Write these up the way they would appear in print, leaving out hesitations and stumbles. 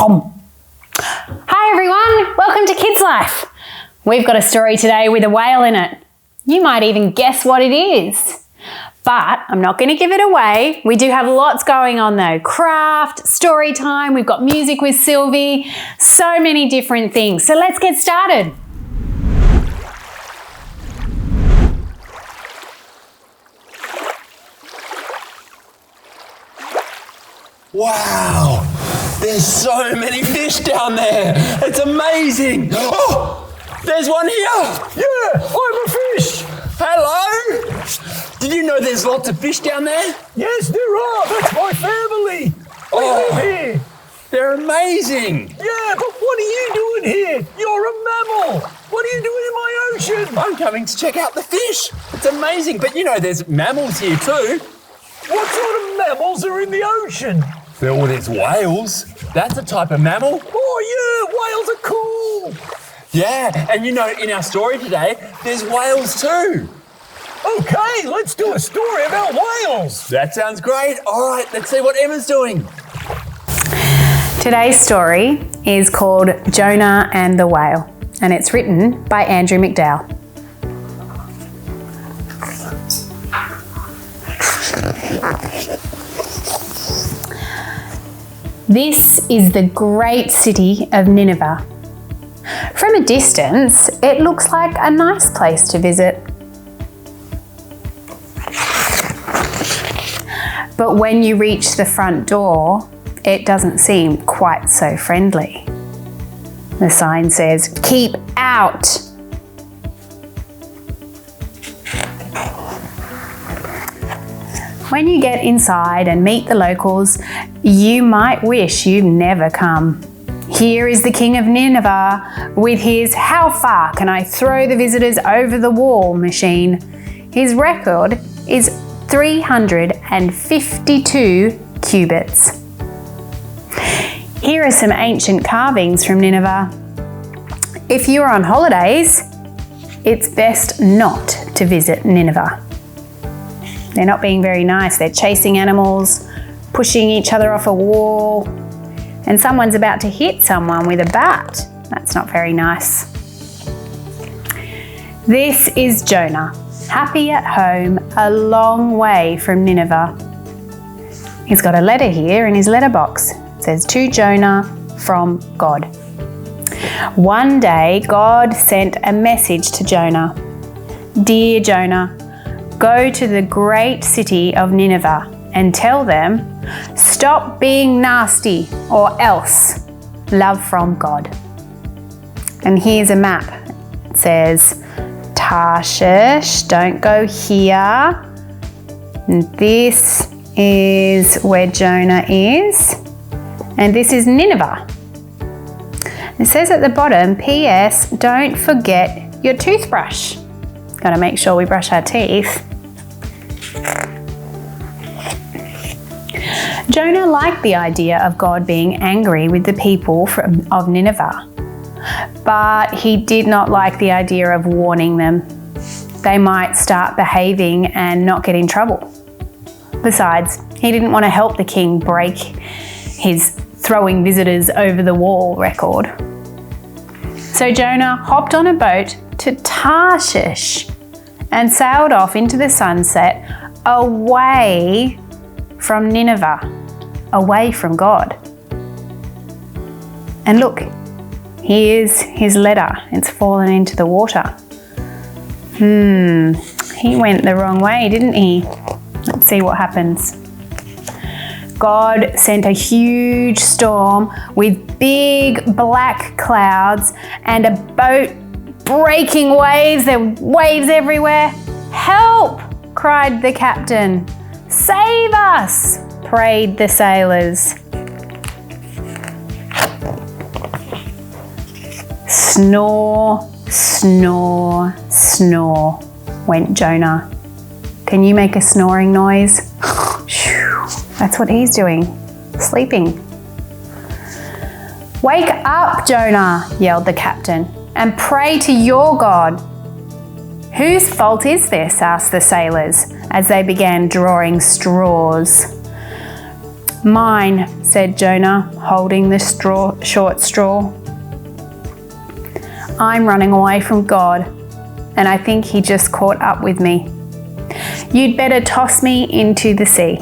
Hi everyone, welcome to KidsLife. We've got a story today with a whale in it. You might even guess what it is. But I'm not going to give it away. We do have lots going on though. Craft, story time, we've got music with Sylvie, so many different things. So let's get started. Wow, there's so many fish down there. It's amazing. Oh, there's one here. Yeah, I'm a fish. Hello. Did you know there's lots of fish down there? Yes, there are. That's my family. I live here. They're amazing. Yeah, but what are you doing here? You're a mammal. What are you doing in my ocean? I'm coming to check out the fish. It's amazing, but you know there's mammals here too. What sort of mammals are in the ocean? Well, there's whales. That's a type of mammal. Oh yeah, whales are cool. Yeah, and you know, in our story today, there's whales too. Okay, let's do a story about whales. That sounds great. All right, let's see what Emma's doing. Today's story is called Jonah and the Whale, and it's written by Andrew McDowell. This is the great city of Nineveh. From a distance, it looks like a nice place to visit. But when you reach the front door, it doesn't seem quite so friendly. The sign says, "Keep out." When you get inside and meet the locals, you might wish you'd never come. Here is the king of Nineveh with his "How far can I throw the visitors over the wall" machine. His record is 352 cubits. Here are some ancient carvings from Nineveh. If you're on holidays, it's best not to visit Nineveh. They're not being very nice. They're chasing animals, pushing each other off a wall, and someone's about to hit someone with a bat. That's not very nice. This is Jonah, happy at home, a long way from Nineveh. He's got a letter here in his letterbox. It says, "To Jonah from God." One day, God sent a message to Jonah. "Dear Jonah, go to the great city of Nineveh and tell them, stop being nasty or else. Love from God." And here's a map. It says, Tarshish, don't go here. And this is where Jonah is. And this is Nineveh. It says at the bottom, P.S. don't forget your toothbrush. Got to make sure we brush our teeth. Jonah liked the idea of God being angry with the people of Nineveh, but he did not like the idea of warning them. They might start behaving and not get in trouble. Besides, he didn't want to help the king break his throwing visitors over the wall record. So Jonah hopped on a boat to Tarshish and sailed off into the sunset away from Nineveh, away from God. And look, here's his letter. It's fallen into the water. He went the wrong way, didn't he? Let's see what happens. God sent a huge storm with big black clouds and a boat breaking waves. There were waves everywhere. "Help!" cried the captain. "Save us!" prayed the sailors. Snore, snore, snore, went Jonah. Can you make a snoring noise? That's what he's doing, sleeping. "Wake up, Jonah," yelled the captain, "and pray to your God." "Whose fault is this?" asked the sailors as they began drawing straws. "Mine," said Jonah, holding the short straw. "I'm running away from God, and I think he just caught up with me. You'd better toss me into the sea."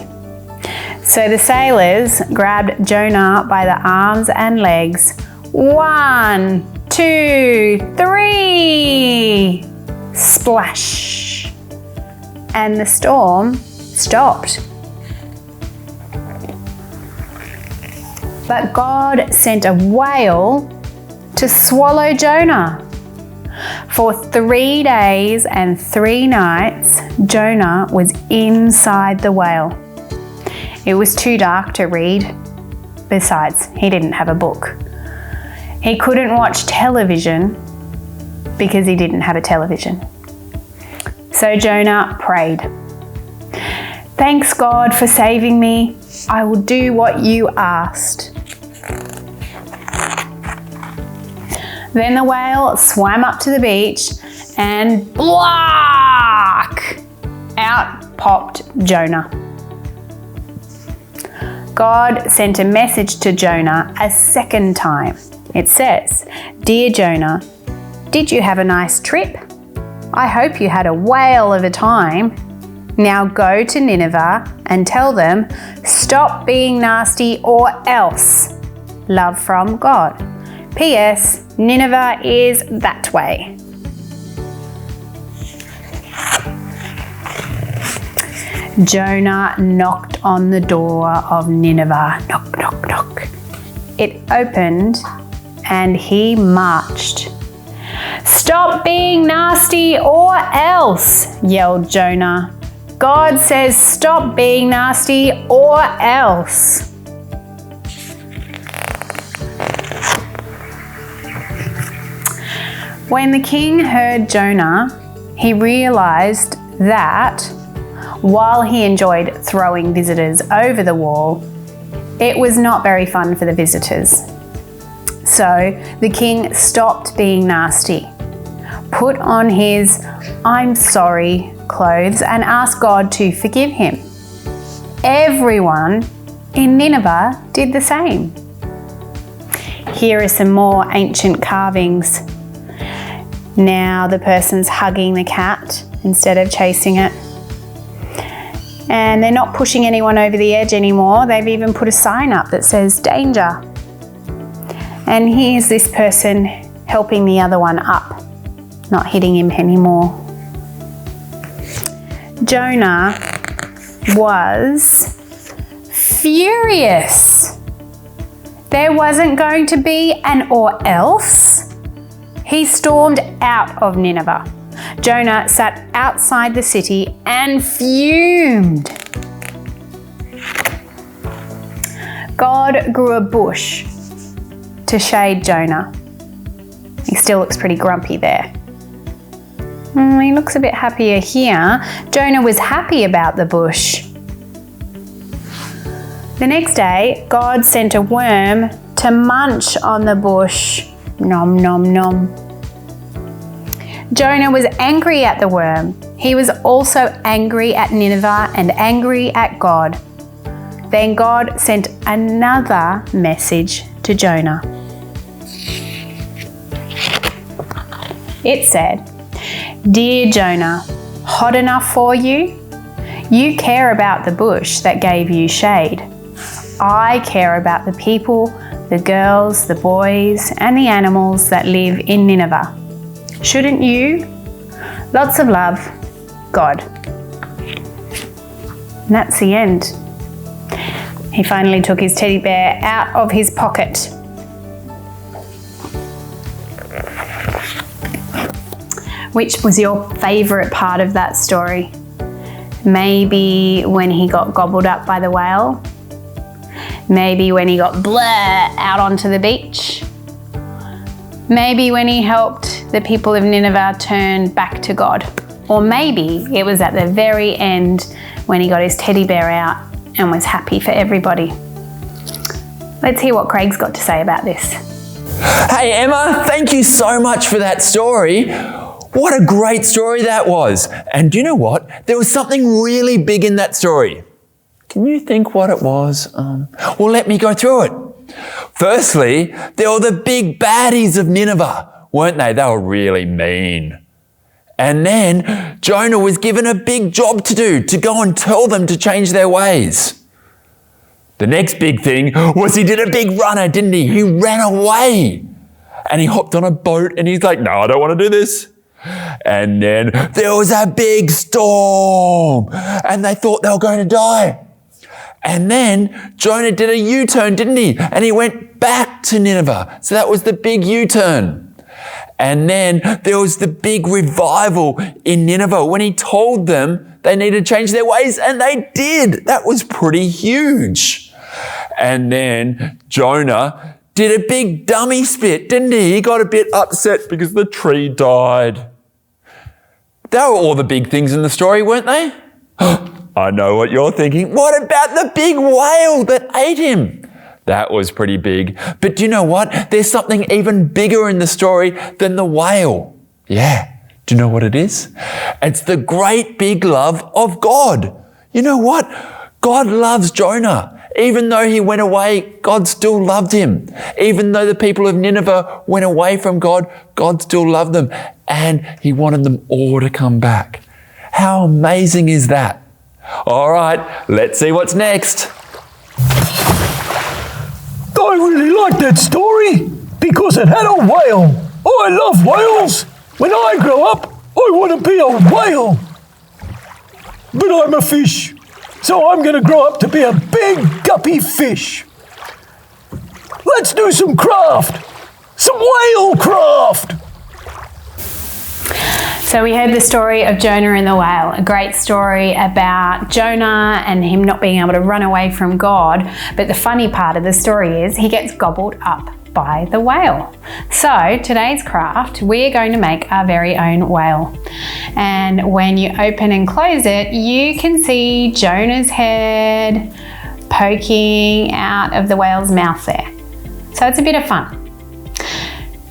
So the sailors grabbed Jonah by the arms and legs. 1, 2, 3! Splash! And the storm stopped. But God sent a whale to swallow Jonah. For 3 days and 3 nights, Jonah was inside the whale. It was too dark to read. Besides, he didn't have a book. He couldn't watch television because he didn't have a television. So Jonah prayed, "Thanks, God, for saving me. I will do what you asked." Then the whale swam up to the beach and black! Out popped Jonah. God sent a message to Jonah a second time. It says, "Dear Jonah, did you have a nice trip? I hope you had a whale of a time. Now go to Nineveh and tell them, stop being nasty or else. Love from God. P.S. Nineveh is that way." Jonah knocked on the door of Nineveh. Knock, knock, knock. It opened and he marched. "Stop being nasty or else," yelled Jonah. "God says stop being nasty or else." When the king heard Jonah, he realized that while he enjoyed throwing visitors over the wall, it was not very fun for the visitors. So the king stopped being nasty, put on his "I'm sorry" clothes and asked God to forgive him. Everyone in Nineveh did the same. Here are some more ancient carvings. Now the person's hugging the cat instead of chasing it. And they're not pushing anyone over the edge anymore. They've even put a sign up that says "danger." And here's this person helping the other one up, not hitting him anymore. Jonah was furious. There wasn't going to be an or else. He stormed out of Nineveh. Jonah sat outside the city and fumed. God grew a bush to shade Jonah. He still looks pretty grumpy there. He looks a bit happier here. Jonah was happy about the bush. The next day, God sent a worm to munch on the bush. Nom, nom, nom. Jonah was angry at the worm. He was also angry at Nineveh and angry at God. Then God sent another message to Jonah. It said, "Dear Jonah, hot enough for you? You care about the bush that gave you shade. I care about the people, the girls, the boys, and the animals that live in Nineveh. Shouldn't you? Lots of love, God." And that's the end. He finally took his teddy bear out of his pocket. Which was your favourite part of that story? Maybe when he got gobbled up by the whale? Maybe when he got out onto the beach? Maybe when he helped the people of Nineveh turn back to God? Or maybe it was at the very end when he got his teddy bear out and was happy for everybody. Let's hear what Craig's got to say about this. Hey Emma, thank you so much for that story. What a great story that was. And do you know what? There was something really big in that story. Can you think what it was? Well, let me go through it. Firstly, there were the big baddies of Nineveh, weren't they? They were really mean. And then Jonah was given a big job to do, to go and tell them to change their ways. The next big thing was he did a big runner, didn't he? He ran away. And he hopped on a boat and he's like, no, I don't want to do this. And then there was a big storm and they thought they were going to die. And then Jonah did a U-turn, didn't he? And he went back to Nineveh. So that was the big U-turn. And then there was the big revival in Nineveh when he told them they needed to change their ways, and they did. That was pretty huge. And then Jonah did a big dummy spit, didn't he? He got a bit upset because the tree died. They were all the big things in the story, weren't they? I know what you're thinking. What about the big whale that ate him? That was pretty big. But do you know what? There's something even bigger in the story than the whale. Yeah. Do you know what it is? It's the great big love of God. You know what? God loves Jonah. Even though he went away, God still loved him. Even though the people of Nineveh went away from God, God still loved them. And he wanted them all to come back. How amazing is that? All right, let's see what's next. I really like that story because it had a whale. I love whales. When I grow up, I want to be a whale. But I'm a fish, so I'm going to grow up to be a big guppy fish. Let's do some craft. Some whale craft. So we heard the story of Jonah and the whale, a great story about Jonah and him not being able to run away from God. But the funny part of the story is he gets gobbled up by the whale. So today's craft, we're going to make our very own whale. And when you open and close it, you can see Jonah's head poking out of the whale's mouth there. So it's a bit of fun.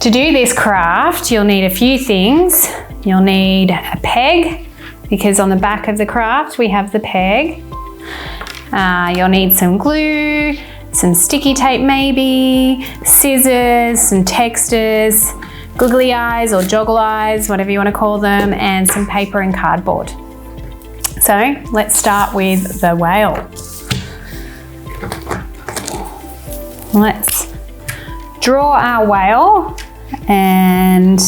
To do this craft, you'll need a few things. You'll need a peg, because on the back of the craft we have the peg. You'll need some glue, some sticky tape maybe, scissors, some textures, googly eyes or joggle eyes, whatever you want to call them, and some paper and cardboard. So let's start with the whale. Let's draw our whale, and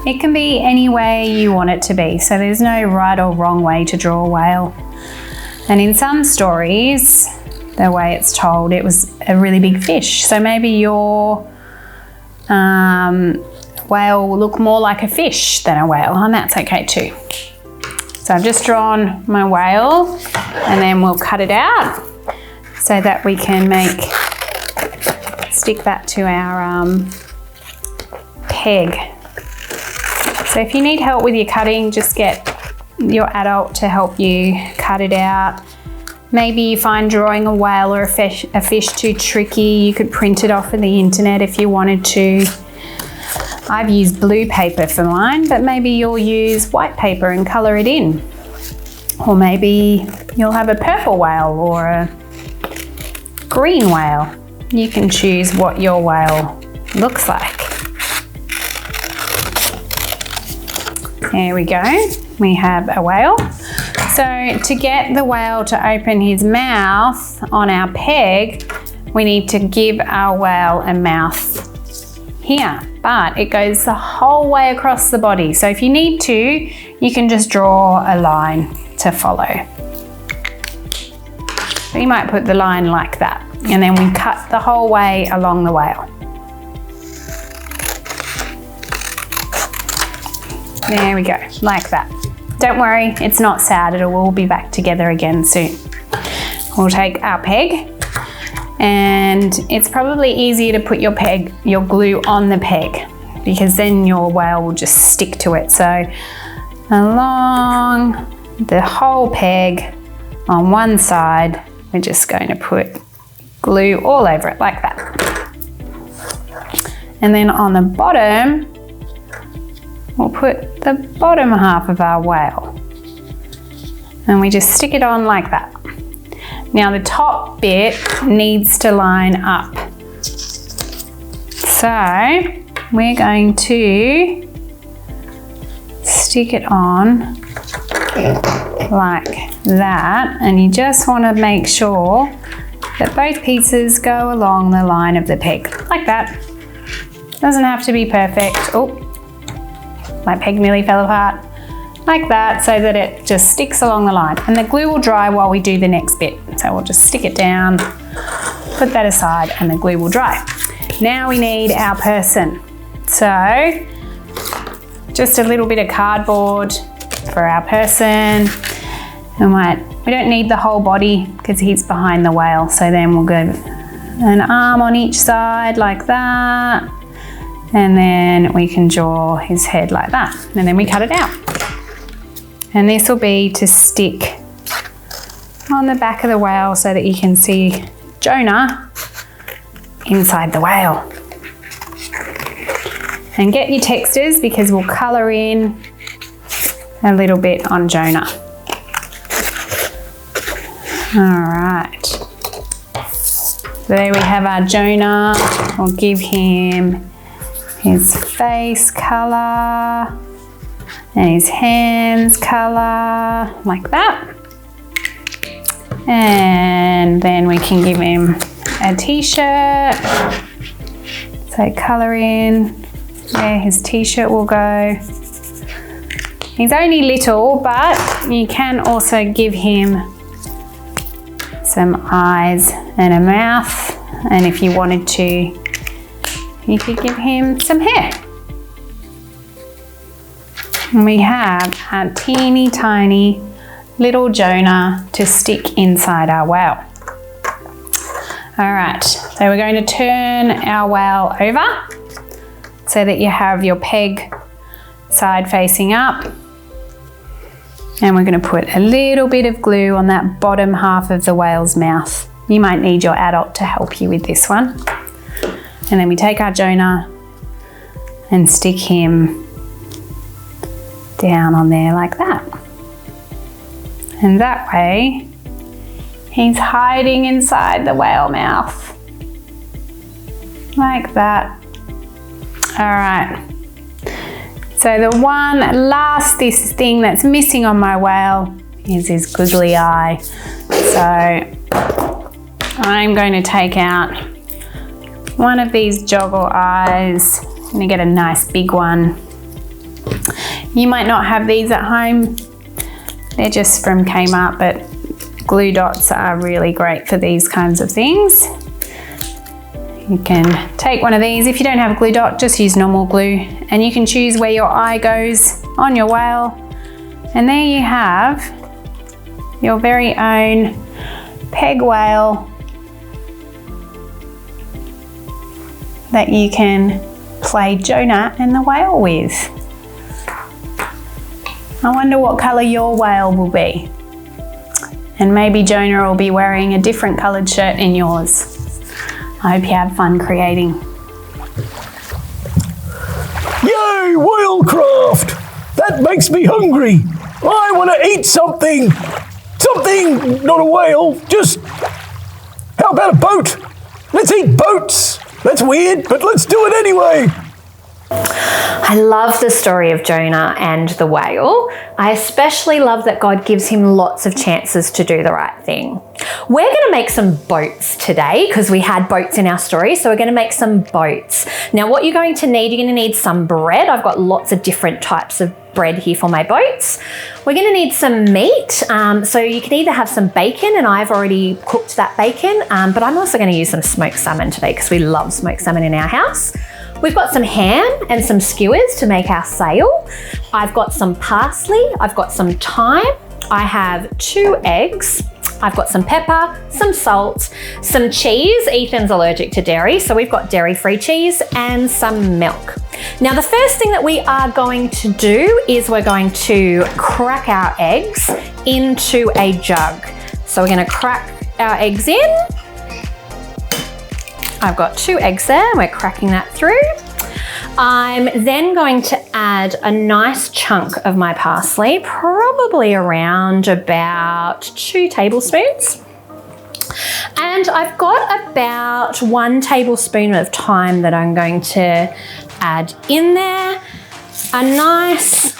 it can be any way you want it to be. So there's no right or wrong way to draw a whale. And in some stories, the way it's told, it was a really big fish. So maybe your whale will look more like a fish than a whale, and that's okay too. So I've just drawn my whale, and then we'll cut it out so that we can stick that to our peg. So if you need help with your cutting, just get your adult to help you cut it out. Maybe you find drawing a whale or a fish too tricky. You could print it off of the internet if you wanted to. I've used blue paper for mine, but maybe you'll use white paper and colour it in. Or maybe you'll have a purple whale or a green whale. You can choose what your whale looks like. There we go, we have a whale. So to get the whale to open his mouth on our peg, we need to give our whale a mouth here, but it goes the whole way across the body. So if you need to, you can just draw a line to follow. So you might put the line like that, and then we cut the whole way along the whale. There we go, like that. Don't worry, it's not sad, it'll all be back together again soon. We'll take our peg, and it's probably easier to put your glue on the peg, because then your whale will just stick to it. So along the whole peg on one side, we're just going to put glue all over it like that. And then on the bottom, we'll put the bottom half of our whale, and we just stick it on like that. Now the top bit needs to line up. So we're going to stick it on like that, and you just want to make sure that both pieces go along the line of the peg, like that. Doesn't have to be perfect. Oh, my peg nearly fell apart. Like that, so that it just sticks along the line. And the glue will dry while we do the next bit. So we'll just stick it down, put that aside, and the glue will dry. Now we need our person. So just a little bit of cardboard for our person. We don't need the whole body because he's behind the whale. So then we'll go an arm on each side like that. And then we can draw his head like that. And then we cut it out. And this will be to stick on the back of the whale so that you can see Jonah inside the whale. And get your textures because we'll colour in a little bit on Jonah. All right. So there we have our Jonah. We'll give him his face colour and his hands colour, like that. And then we can give him a t-shirt. So colour in where his t-shirt will go. He's only little, but you can also give him some eyes and a mouth. And if you wanted to, you could give him some hair. And we have a teeny tiny little Jonah to stick inside our whale. All right, so we're going to turn our whale over so that you have your peg side facing up. And we're going to put a little bit of glue on that bottom half of the whale's mouth. You might need your adult to help you with this one. And then we take our Jonah and stick him down on there like that. And that way, he's hiding inside the whale mouth. Like that. All right. So the one last thing that's missing on my whale is his googly eye. So I'm going to take out one of these joggle eyes. I'm going to get a nice big one. You might not have these at home. They're just from Kmart, but glue dots are really great for these kinds of things. You can take one of these. If you don't have a glue dot, just use normal glue, and you can choose where your eye goes on your whale. And there you have your very own peg whale that you can play Jonah and the whale with. I wonder what colour your whale will be. And maybe Jonah will be wearing a different coloured shirt in yours. I hope you have fun creating. Yay, whalecraft! That makes me hungry. I want to eat something. Something, not a whale, just... How about a boat? Let's eat boats. That's weird, but let's do it anyway. I love the story of Jonah and the whale. I especially love that God gives him lots of chances to do the right thing. We're going to make some boats today because we had boats in our story, so we're going to make some boats. Now what you're going to need some bread. I've got lots of different types of bread here for my boats. We're going to need some meat, so you can either have some bacon, and I've already cooked that bacon, but I'm also going to use some smoked salmon today because we love smoked salmon in our house. We've got some ham and some skewers to make our sail. I've got some parsley, I've got some thyme, I have 2 eggs, I've got some pepper, some salt, some cheese. Ethan's allergic to dairy, so we've got dairy-free cheese, and some milk. Now the first thing that we are going to do is we're going to crack our eggs into a jug. So we're going to crack our eggs in. I've got 2 eggs there, we're cracking that through. I'm then going to add a nice chunk of my parsley, probably around about 2 tablespoons. And I've got about 1 tablespoon of thyme that I'm going to add in there. A nice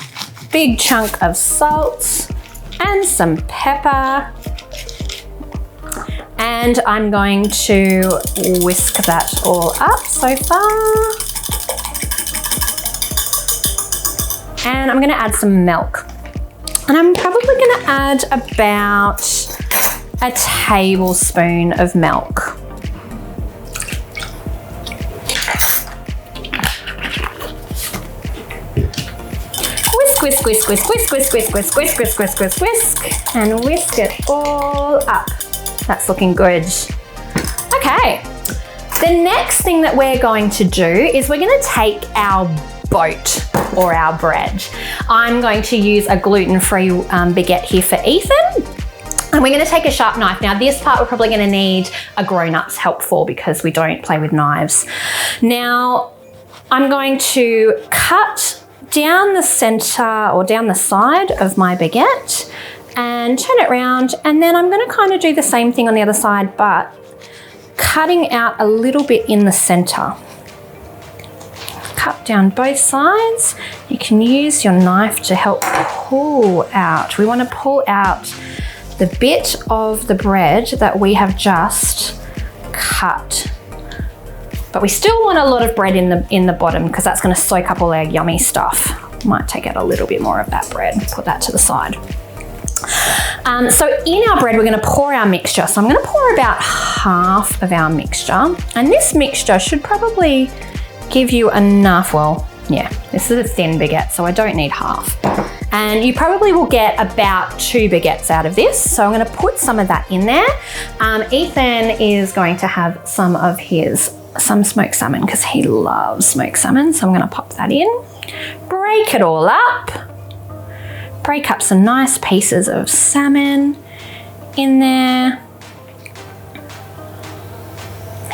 big chunk of salt and some pepper. And I'm going to whisk that all up so far. And I'm going to add some milk. And I'm probably going to add about a tablespoon of milk. Whisk, whisk, whisk, whisk, whisk, whisk, whisk, whisk, whisk, whisk, whisk, whisk, and whisk it all up. That's looking good. Okay, the next thing that we're going to do is we're going to take our boat or our bread. I'm going to use a gluten-free baguette here for Ethan. And we're going to take a sharp knife. Now this part we're probably going to need a grown-up's help for because we don't play with knives. Now I'm going to cut down the center or down the side of my baguette and turn it around, and then I'm going to kind of do the same thing on the other side, but cutting out a little bit in the center. Cut down both sides. You can use your knife to help pull out. We want to pull out the bit of the bread that we have just cut. But we still want a lot of bread in the bottom because that's going to soak up all our yummy stuff. Might take out a little bit more of that bread, put that to the side. So in our bread, we're going to pour our mixture. So I'm going to pour about half of our mixture. And this mixture should probably give you enough, well, yeah, this is a thin baguette, so I don't need half. And you probably will get about 2 baguettes out of this. So I'm going to put some of that in there. Ethan is going to have some smoked salmon because he loves smoked salmon. So I'm going to pop that in, break it all up, break up some nice pieces of salmon in there.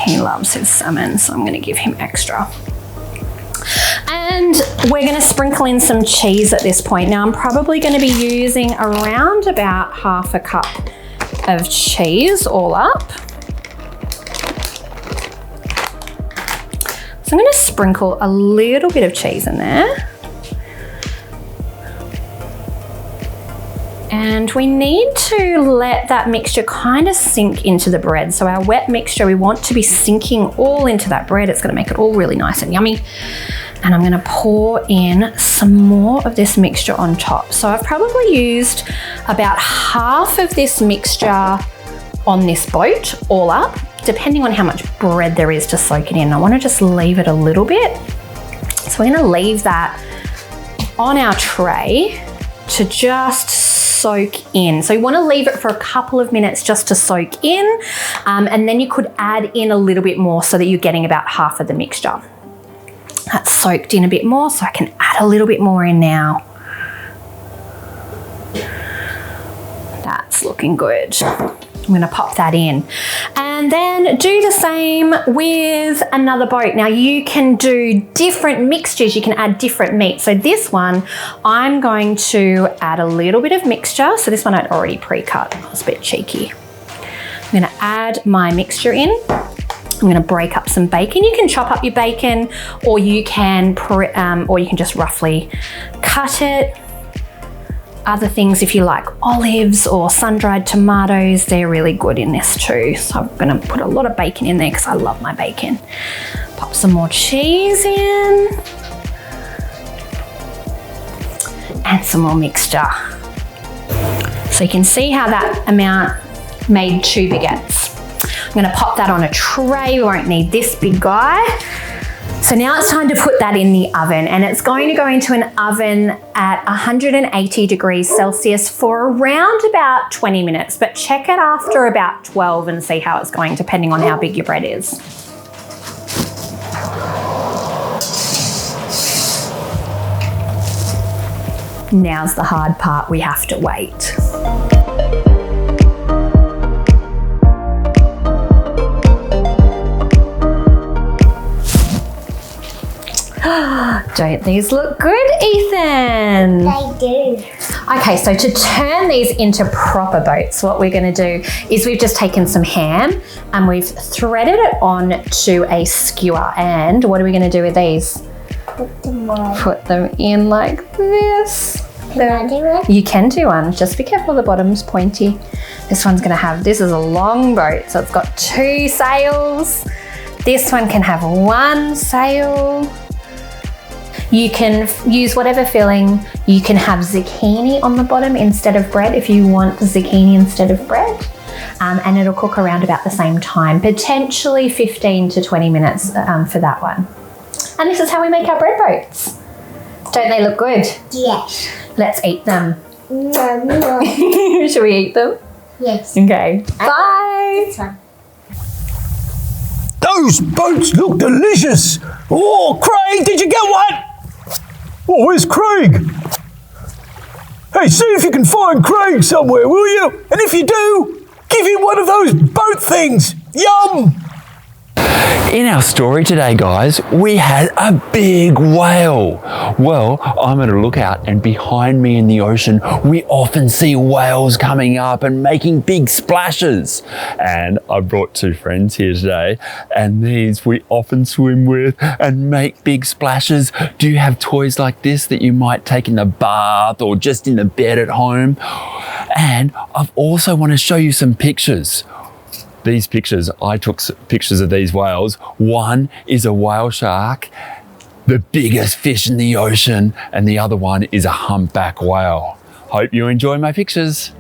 He loves his salmon, so I'm going to give him extra. And we're going to sprinkle in some cheese at this point. Now I'm probably going to be using around about half a cup of cheese all up. So I'm going to sprinkle a little bit of cheese in there. And we need to let that mixture kind of sink into the bread. So our wet mixture, we want to be sinking all into that bread. It's going to make it all really nice and yummy. And I'm going to pour in some more of this mixture on top. So I've probably used about half of this mixture on this boat all up, depending on how much bread there is to soak it in. I want to just leave it a little bit. So we're going to leave that on our tray to just soak in. So you want to leave it for a couple of minutes just to soak in, and then you could add in a little bit more so that you're getting about half of the mixture. That's soaked in a bit more, so I can add a little bit more in now. That's looking good. I'm going to pop that in. And then do the same with another boat. Now you can do different mixtures. You can add different meat. So this one, I'm going to add a little bit of mixture. So this one I'd already pre-cut. I was a bit cheeky. I'm going to add my mixture in. I'm going to break up some bacon. You can chop up your bacon, or you can just roughly cut it. Other things, if you like olives or sun-dried tomatoes, they're really good in this too. So I'm going to put a lot of bacon in there because I love my bacon. Pop some more cheese in. And some more mixture. So you can see how that amount made 2 baguettes. I'm going to pop that on a tray. We won't need this big guy. So now it's time to put that in the oven, and it's going to go into an oven at 180 degrees Celsius for around about 20 minutes, but check it after about 12 and see how it's going, depending on how big your bread is. Now's the hard part, we have to wait. Don't these look good, Ethan? They do. Okay, so to turn these into proper boats, what we're going to do is we've just taken some ham and we've threaded it on to a skewer. And what are we going to do with these? Put them on. Put them in like this. Can I do it? You can do one. Just be careful the bottom's pointy. This one's going to have, this is a long boat, so it's got 2 sails. This one can have 1 sail. You can use whatever filling. You can have zucchini on the bottom instead of bread if you want zucchini instead of bread. And it'll cook around about the same time, potentially 15 to 20 minutes for that one. And this is how we make our bread boats. Don't they look good? Yes. Let's eat them. No. Should we eat them? Yes. Okay. Bye. This one. Those boats look delicious. Oh, Craig, did you get one? Oh, where's Craig? Hey, see if you can find Craig somewhere, will you? And if you do, give him one of those boat things. Yum! In our story today, guys, we had a big whale. Well, I'm at a lookout and behind me in the ocean, we often see whales coming up and making big splashes. And I brought 2 friends here today, and these we often swim with and make big splashes. Do you have toys like this that you might take in the bath or just in the bed at home? And I've also want to show you some pictures. These pictures, I took pictures of these whales. One is a whale shark, the biggest fish in the ocean, and the other one is a humpback whale. Hope you enjoy my pictures.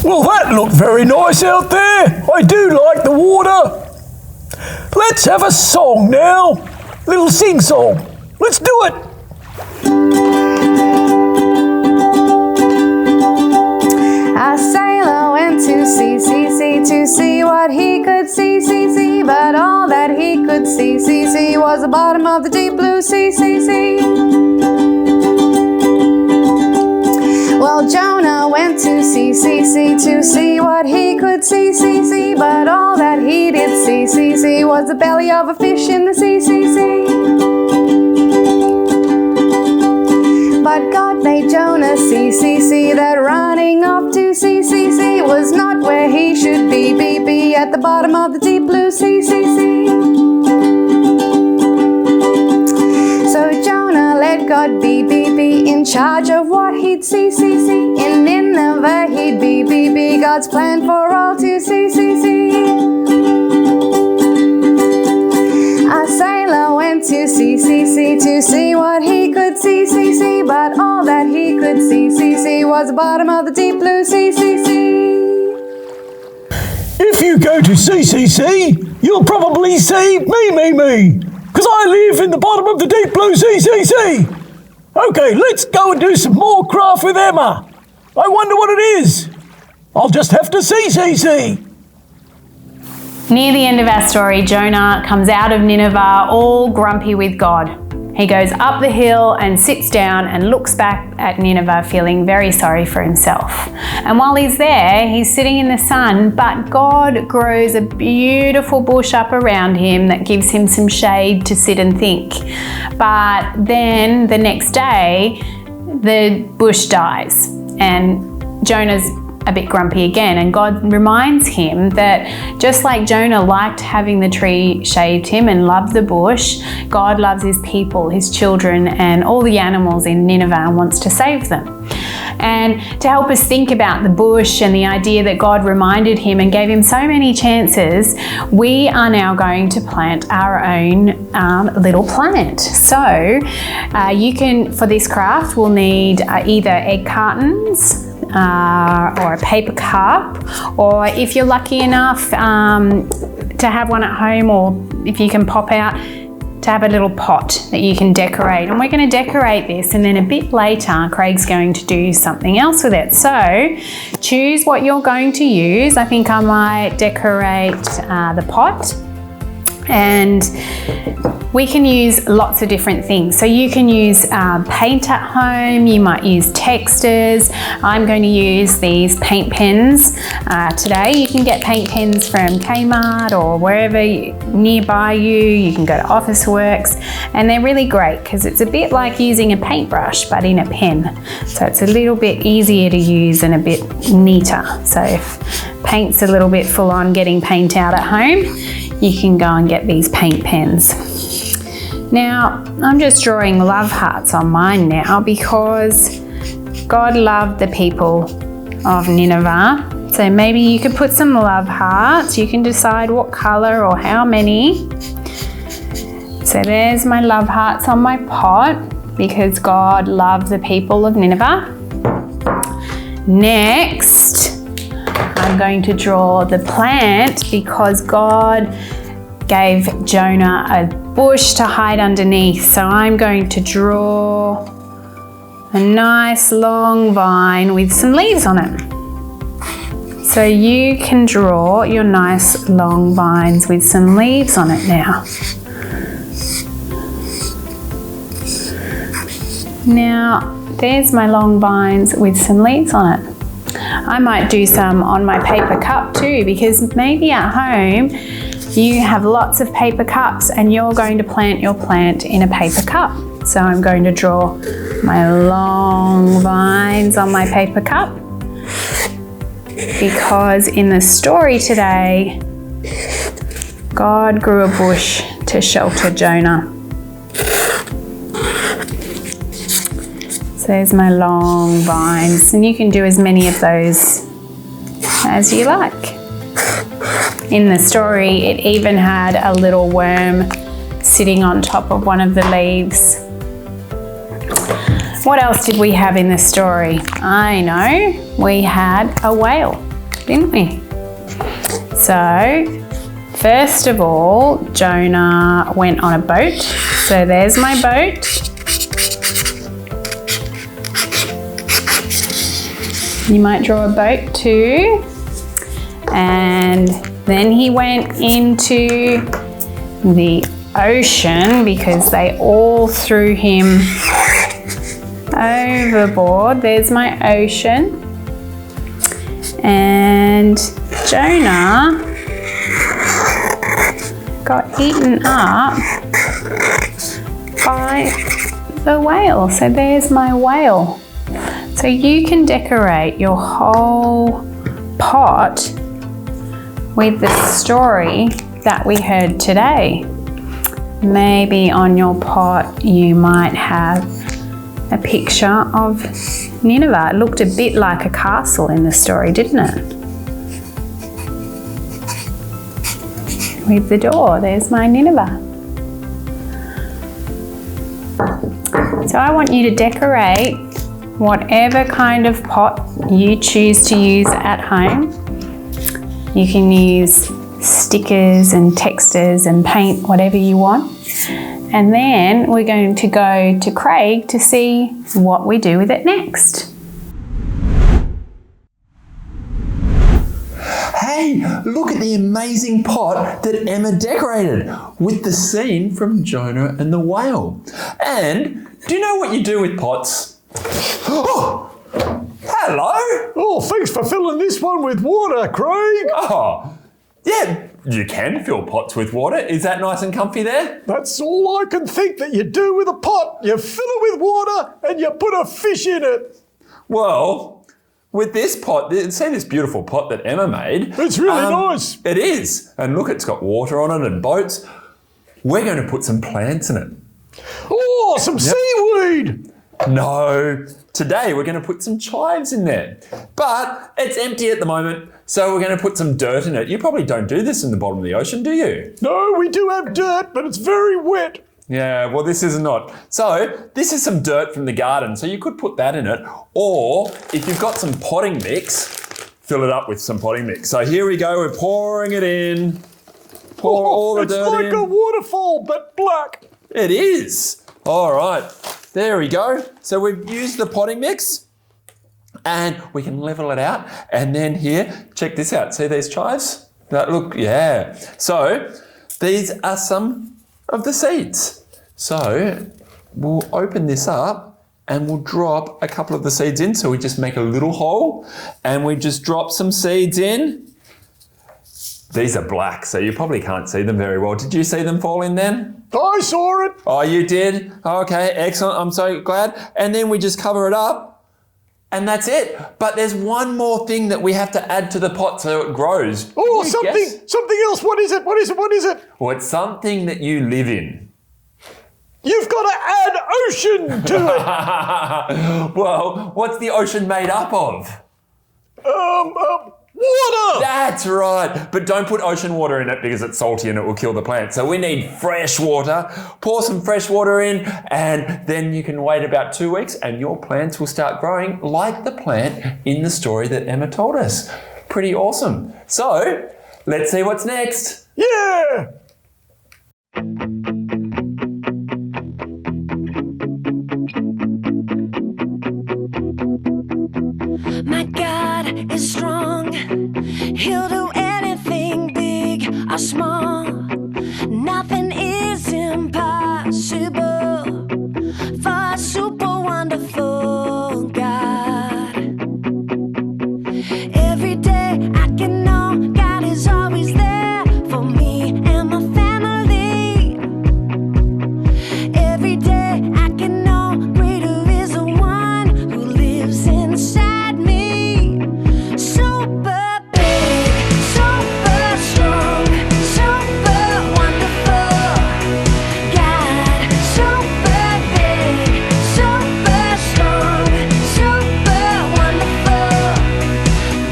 Well, that looked very nice out there. I do like the water. Let's have a song now. Little sing-song. Let's do it. A sailor went to sea to see what he could see, but all that he could see was the bottom of the deep blue sea. Well, Jonah went to sea to see what he could see, but all that he did see was the belly of a fish in the sea. But God made Jonah see that running off to sea was not where he should be at the bottom of the deep blue sea. So Jonah let God be in charge of what he'd see. In Nineveh he'd be God's plan for all to see. A sailor went to sea to see what he could see, but all that he could see was the bottom of the deep blue sea. If you go to CCC, you'll probably see me, because I live in the bottom of the deep blue CCC. Okay, let's go and do some more craft with Emma. I wonder what it is. I'll just have to CCC. Near the end of our story, Jonah comes out of Nineveh all grumpy with God. He goes up the hill and sits down and looks back at Nineveh feeling very sorry for himself. And while he's there, he's sitting in the sun, but God grows a beautiful bush up around him that gives him some shade to sit and think. But then the next day, the bush dies and Jonah's a bit grumpy again, and God reminds him that just like Jonah liked having the tree shade him and loved the bush, God loves his people, his children, and all the animals in Nineveh and wants to save them. And to help us think about the bush and the idea that God reminded him and gave him so many chances, we are now going to plant our own little plant. So you can, for this craft, we'll need either egg cartons, or a paper cup, or if you're lucky enough to have one at home, or if you can pop out, to have a little pot that you can decorate. And we're going to decorate this, and then a bit later Craig's going to do something else with it. So choose what you're going to use. I think I might decorate the pot, and we can use lots of different things. So you can use paint at home, you might use textures. I'm going to use these paint pens today. You can get paint pens from Kmart or wherever nearby you. You can go to Officeworks, and they're really great because it's a bit like using a paintbrush but in a pen. So it's a little bit easier to use and a bit neater. So if paint's a little bit full on getting paint out at home, you can go and get these paint pens. Now, I'm just drawing love hearts on mine now because God loved the people of Nineveh. So maybe you could put some love hearts. You can decide what colour or how many. So there's my love hearts on my pot because God loved the people of Nineveh. Next, I'm going to draw the plant because God gave Jonah a bush to hide underneath. So I'm going to draw a nice long vine with some leaves on it. So you can draw your nice long vines with some leaves on it now. Now, there's my long vines with some leaves on it. I might do some on my paper cup too, because maybe at home you have lots of paper cups and you're going to plant your plant in a paper cup. So I'm going to draw my long vines on my paper cup because in the story today, God grew a bush to shelter Jonah. So there's my long vines, and you can do as many of those as you like. In the story, it even had a little worm sitting on top of one of the leaves. What else did we have in the story? I know, we had a whale, didn't we? So, first of all, Jonah went on a boat. So there's my boat. You might draw a boat too. And then he went into the ocean because they all threw him overboard. There's my ocean. And Jonah got eaten up by the whale. So there's my whale. So you can decorate your whole pot with the story that we heard today. Maybe on your pot you might have a picture of Nineveh. It looked a bit like a castle in the story, didn't it? With the door, there's my Nineveh. So I want you to decorate whatever kind of pot you choose to use at home. You can use stickers and textures and paint, whatever you want. And then we're going to go to Craig to see what we do with it next. Hey, look at the amazing pot that Emma decorated with the scene from Jonah and the whale. And do you know what you do with pots? Oh, hello. Oh, thanks for filling this one with water, Craig. Oh, yeah, you can fill pots with water. Is that nice and comfy there? That's all I can think that you do with a pot. You fill it with water and you put a fish in it. Well, with this pot, see this beautiful pot that Emma made? It's really nice. It is. And look, it's got water on it and boats. We're going to put some plants in it. Oh, some seaweed. No. Today we're going to put some chives in there. But it's empty at the moment, so we're going to put some dirt in it. You probably don't do this in the bottom of the ocean, do you? No, we do have dirt, but it's very wet. Yeah, well, this is not. So this is some dirt from the garden, so you could put that in it. Or if you've got some potting mix, fill it up with some potting mix. So here we go, we're pouring it in. Pour all the dirt in. It's like a waterfall, but black. It is. All right, there we go. So we've used the potting mix and we can level it out. And then here, check this out. See these chives? That look, yeah. So these are some of the seeds. So we'll open this up and we'll drop a couple of the seeds in. So we just make a little hole and we just drop some seeds in. These are black, so you probably can't see them very well. Did you see them fall in then? I saw it. Oh, you did? Okay, excellent. I'm so glad. And then we just cover it up and that's it. But there's one more thing that we have to add to the pot so it grows. Oh, Can you guess? something else. What is it? What is it? What is it? Well, it's something that you live in. You've got to add ocean to it. Well, what's the ocean made up of? Water. That's right. But don't put ocean water in it because it's salty and it will kill the plant. So we need fresh water. Pour some fresh water in and then you can wait about 2 weeks and your plants will start growing like the plant in the story that Emma told us. Pretty awesome. So let's see what's next. Yeah. My God is strong. He'll do anything big or small. Nothing is impossible for a super wonderful God. Every day I can know God is always there for me and my family. Every day I can know greater is the one who lives inside me. Super big, super strong, super wonderful God. Super big, super strong, super wonderful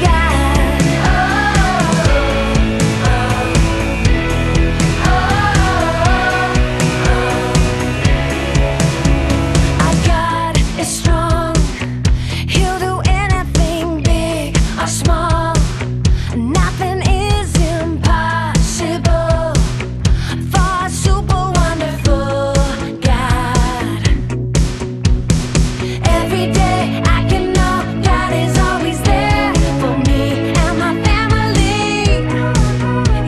God. Our God is strong. He'll do anything big or small. Nothing is impossible for a super wonderful God. Every day I can know God is always there for me and my family.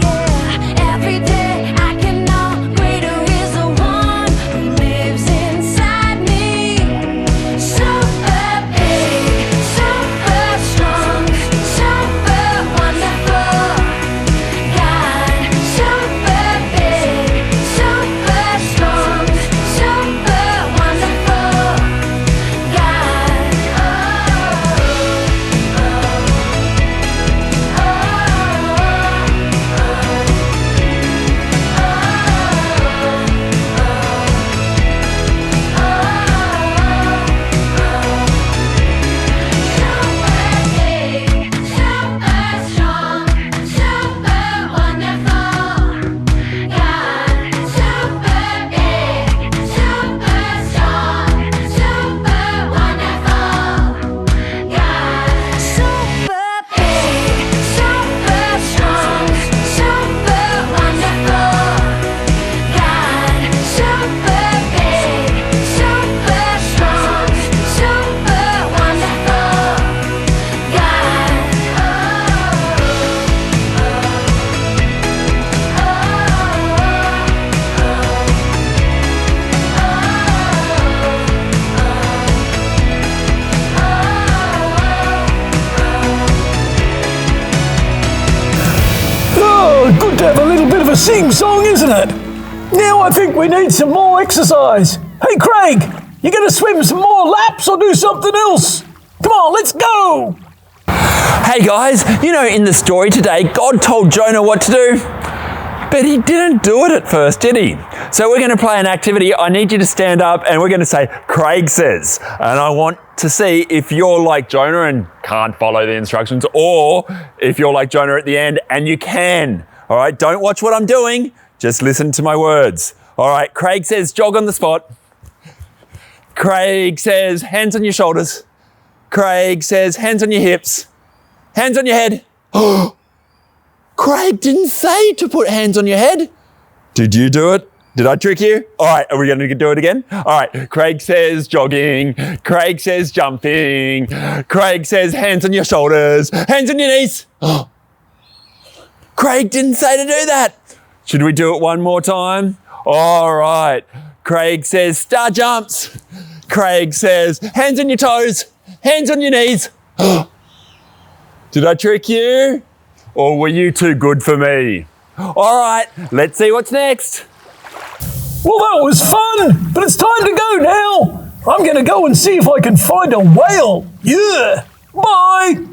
Yeah, every day I can know greater is the one who lives inside me. Super big, super strong, super wonderful God. Super big, super strong, super wonderful Oh, good to have a little bit of a sing-song, isn't it? Now I think we need some more exercise. Hey, Craig, you going to swim some more laps or do something else? Come on, let's go. Hey guys, you know in the story today, God told Jonah what to do. But he didn't do it at first, did he? So we're going to play an activity. I need you to stand up and we're going to say, Craig says. And I want to see if you're like Jonah and can't follow the instructions, or if you're like Jonah at the end and you can. All right, don't watch what I'm doing. Just listen to my words. All right, Craig says, jog on the spot. Craig says, hands on your shoulders. Craig says, hands on your hips. Hands on your head. Craig didn't say to put hands on your head. Did you do it? Did I trick you? All right, are we going to do it again? All right, Craig says jogging. Craig says jumping. Craig says hands on your shoulders. Hands on your knees. Craig didn't say to do that. Should we do it one more time? All right. Craig says star jumps. Craig says hands on your toes. Hands on your knees. Did I trick you? Or were you too good for me? All right, let's see what's next. Well, that was fun, but it's time to go now. I'm going to go and see if I can find a whale. Yeah. Bye.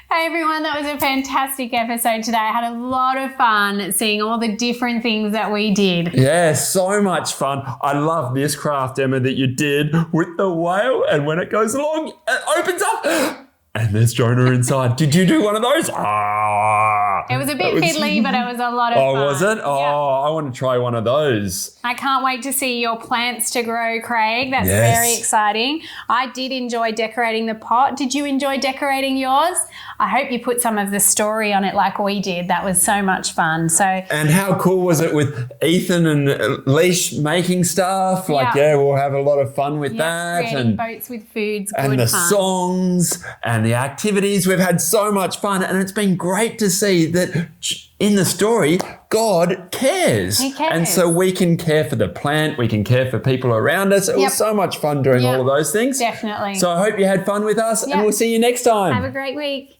Hey everyone, that was a fantastic episode today. I had a lot of fun seeing all the different things that we did. Yeah, so much fun. I love this craft, Emma, that you did with the whale, and when it goes along, it opens up and there's Jonah inside. Did you do one of those? It was a bit fiddly, but it was a lot of fun. Oh, was it? Oh, Yeah. I want to try one of those. I can't wait to see your plants to grow, Craig. That's Yes. very exciting. I did enjoy decorating the pot. Did you enjoy decorating yours? I hope you put some of the story on it like we did. That was so much fun. So And how cool was it with Ethan and Leash making stuff? Like, Yeah. we'll have a lot of fun with that. creating And boats with foods, and good the fun. songs and the activities. We've had so much fun, and it's been great to see that in the story, God cares. He cares. And so we can care for the plant, we can care for people around us. It Yep. was so much fun doing Yep. all of those things. Definitely. So I hope you had fun with us, Yep. and we'll see you next time. Have a great week.